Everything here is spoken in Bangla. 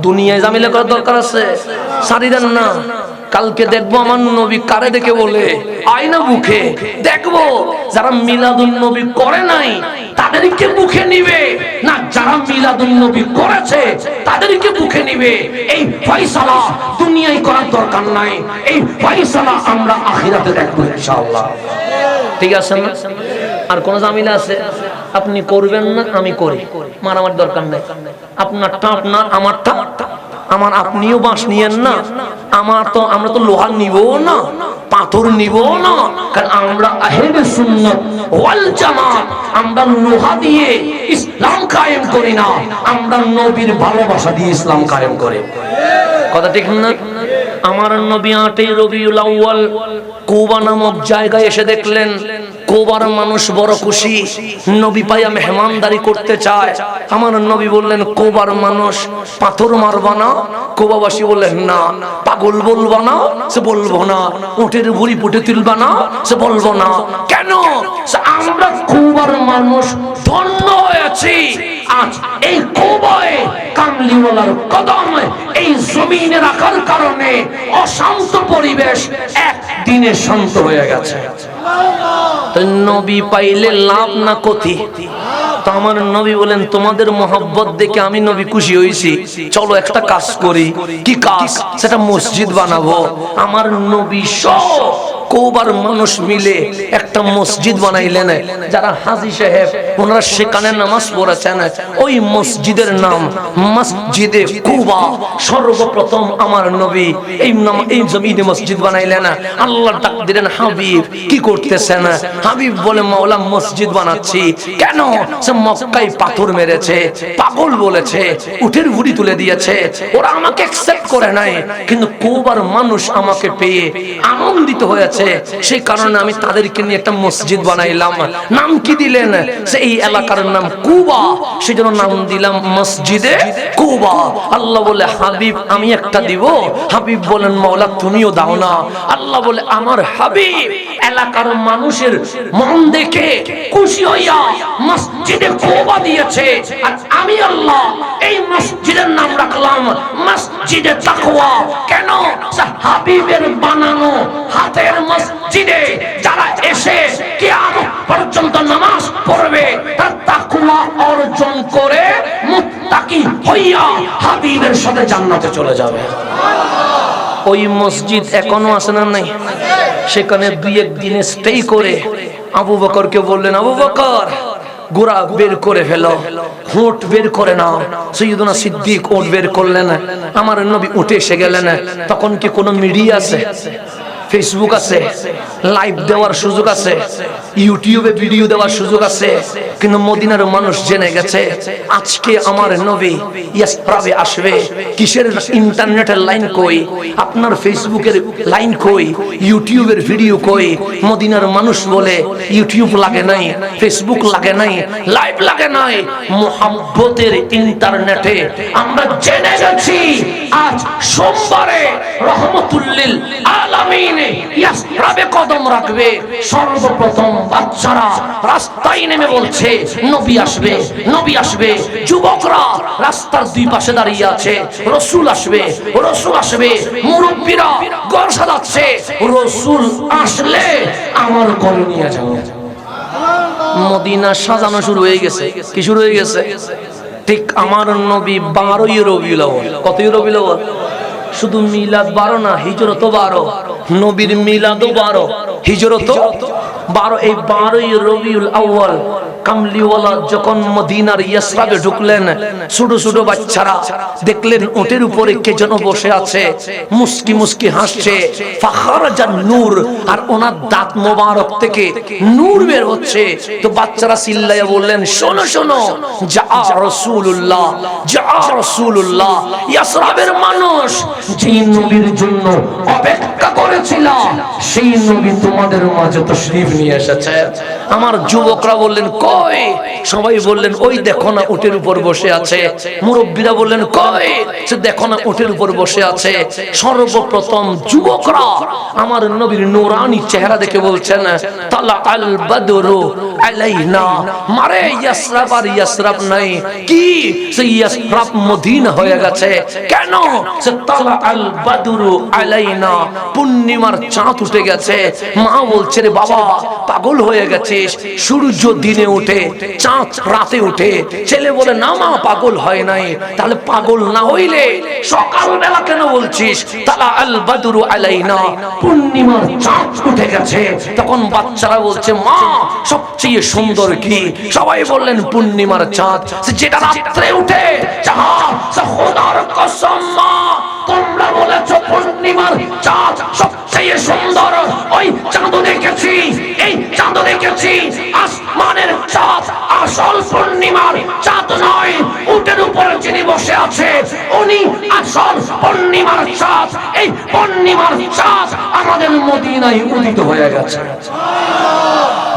দুনিয়ায় ঝামেলা করার দরকার আছে, সারি দেন না। কালকে দেখবো আমার নবী কারে দেখে বলে, আয়না বুকে দেখবো যারা মিলাদুন নবী করে নাই তাদেরকে বুকে নিবে, না যারা মিলাদুন নবী করেছে তাদেরকে বুকে নিবে। এই ফয়সালা দুনিয়ায় করার দরকার নাই, এই ফয়সালা আমরা আখিরাতে দেখবো ইনশাআল্লাহ। ঠিক আছে না? আর কোন ঝামেলা আছে? আপনি করবেন না, আমি করি, মারামারি দরকার নাই। আপনারটা আপনার, আমারটা আমার। আপনিও বাঁশ নিয়েন না, আমরা তো লোহা নিব না, পাথর নিব না, কারণ আমরা আহলে সুন্নাত ওয়াল জামাত। আমরা লোহা দিয়ে ইসলাম কায়েম করি না, আমরা নবীর ভালোবাসা দিয়ে ইসলাম কায়েম করি। কথা ঠিক না? আমার নবী 8 রবিউল আউয়াল কুবা নামক জায়গায় এসে দেখলেন কুবার মানুষ বড় খুশি, নবী পাইয়া মেহমানদারি করতে চায়। আমার নবী বললেন, কুবার মানুষ পাথর মারবা না? কুবাবাসী বললেন, না। পাগল বলবা না? সে বলবো না। উটের ভুঁড়ি পুঁটে তুলবা না? সে বলবো না। কেন? আমরা কুবার মানুষ ধন্য হয়েছি। আজ এই কুবায় কামলিওয়ালার কদম এই জমিনে রাখার কারণে অশান্ত পরিবেশ একদিনে শান্ত হয়ে গেছে। নবী পাইলে লাভ না ক্ষতি? তো আমার নবী বলেন, তোমাদের মোহাব্বত দেখে আমি নবী খুশি হয়েছি, চলো একটা কাজ করি। কি কাজ? সেটা মসজিদ বানাবো। আমার নবী সহ কুবার মানুষ মিলে একটা মসজিদ বানাইলেন। যারা হাজী সাহেব ওনারা সেখানে নামাজ পড়েছেন, ওই মসজিদের নাম মসজিদে কুবা। সর্বপ্রথম আমার নবী এই জমিনে মসজিদ বানাইলেন। আল্লাহ ডাক দিলেন, হাবিব কি করতেছেন? হাবিব বলে, মাওলা মসজিদ বানাচ্ছি। কেন? সে মক্কায় পাথর মেরেছে, পাগল বলেছে, উটের ভুঁড়ি তুলে দিয়েছে, ওরা আমাকে অ্যাকসেপ্ট করে নাই, কিন্তু কুবার মানুষ আমাকে পেয়ে আনন্দিত হয়েছে, সেই কারণে আমি তাদেরকে নিয়ে একটা মসজিদ বানাইলাম। নাম কি দিলেন? সেই এলাকার নাম কুবা, সেজন্য নাম দিলাম মসজিদে কুবা। আল্লাহ বলে, হাবিব আমি একটা দিব? হাবিব বলেন, মাওলা তুমিও দাও না। আল্লাহ বলে, আমার হাবিব এলাকার মানুষের মন দেখে খুশি হইয়া মসজিদে কুবা দিয়েছে, আর আমি আল্লাহ এই মসজিদের নাম রাখলাম মসজিদে তাকওয়া। কেন? হাবিবের বানানো হাতের মসজিদে যারা এসে কিয়ামত পর্যন্ত নামাজ পড়বে, তার তাকওয়া অর্জন করে মুত্তাকি হইয়া হাবিবের সাথে জান্নাতে চলে যাবে। ওই মসজিদ এখনো আছে না? নাই? সেখানে 2-1 দিনে স্টে করে আবু বকরকে বললেন, আবু বকর গোড়া বের করে ফেলো, হোঁট বের করে নাও। সাইয়্যিদুনা সিদ্দিক ওঁট বের করলেন। আমার নবী উঠে এসে গেলেন। তখন কি কোনো মিডিয়া আছে? ফেসবুক আছে, লাইভ দেওয়ার সুযোগ আছে, ইউটিউবে ভিডিও দেওয়ার সুযোগ আছে, কিন্তু মদিনার মানুষ জেনে গেছে আজকে আমার নবী ইয়াসরাবে আসবে। কিসের ইন্টারনেটের লাইন কই? আপনার ফেসবুকের লাইন কই? ইউটিউবের ভিডিও কই? মদিনার মানুষ বলে, ইউটিউব লাগে নাই, ফেসবুক লাগে নাই, লাইভ লাগে নাই, মুহাব্বতের ইন্টারনেটে আমরা জেনে গেছি আজ সোমবারে রহমতুল লিল আলামিন ইয়াসরাবে কদম রাখবে। সর্বপ্রথম বাচ্চারা রাস্তায় নেমে বলছে, নবী আসবে, নবী আসবে। যুবকরা রাস্তার 2 পাশে দাঁড়িয়ে আছে, রাসূল আসবে, রাসূল আসবে। মুরব্বীরা ঘর সাজাচ্ছে, রাসূল আসলে আমার ঘরে নিয়ে যাও। মদিনা সাজানো শুরু হয়ে গেছে। কি শুরু হয়ে গেছে? ঠিক আমার নবী 12ই রবিউল আউয়াল। কতই রবিউল আউয়াল? শুধু মিলাদ 12 না, হিজরতও 12। নবীর মিলাদও 12, হিজরতও 12। এই 12ই রবিউল আউয়াল কামলিওয়ালা যখন মদিনার ইয়াসরাবে ঢুকলেন, ছোট ছোট বাচ্চারা দেখলেন উটের উপরে কে যেন বসে আছে, মুস্কি মুস্কি হাসছে। ফাখারাজান নূর, আর ওনার দাঁত মোবারক থেকে নূর বের হচ্ছে। তো বাচ্চারা চিল্লাইয়া বললেন, শোনো শোনো, যা রাসূলুল্লাহ, যা রাসূলুল্লাহ। ইয়াসরাবের মানুষ যেই নবীর জন্য অপেক্ষা করেছিল, সেই নবী তোমাদের মাঝে তাশরীফ নিয়ে এসেছে। আমার যুবকরা বললেন কই? সবাই বললেন ওই দেখো না উটের উপর বসে আছে। মুরব্বীরা বললেন কই? সে দেখো না উটের উপর বসে আছে। সর্বপ্রথম যুবকরা আমার নবীর নূরানি চেহারা দেখে বলছেন তালা আল বদরু আলাইনা। মারে ইয়াসরাব আর ইয়াসরাব নাই, কি সে ইয়াসরাব মদিনা হয়ে গেছে। কেন? সে তালা আল বদরু আলাইনা, পূর্ণিমার চাঁদ উঠে গেছে। মা বলছে রে বাবা পাগল হয়ে গেছিস, সূর্য দিনে ওঠে চাঁদ রাতে ওঠে। ছেলে বলে না মা পাগল হয় নাই। তাহলে পাগল না হইলে সকালবেলা কেন বলছিস তালা আল বদরু আলাইনা, পূর্ণিমার চাঁদ উঠে গেছে? তখন বাচ্চারা বলছে মা সবচেয়ে সুন্দর কি? সবাই বললেন পূর্ণিমার চাঁদ, যেটা রাত্রে উঠে। খোদার কসম মা তোমরা বলেছো পূর্ণিমার চাঁদ সবচেয়ে সুন্দর। ওই চাঁদ দেখেছি, এই চাঁদ দেখেছি, আসমানের চাঁদ। আসল পূর্ণিমার চাঁদ নয়, উটের উপরে যিনি বসে আছে উনি আসল পূর্ণিমার চাঁদ। এই পূর্ণিমার চাঁদ আমাদের মদিনায় উদিত হয়ে গেছে।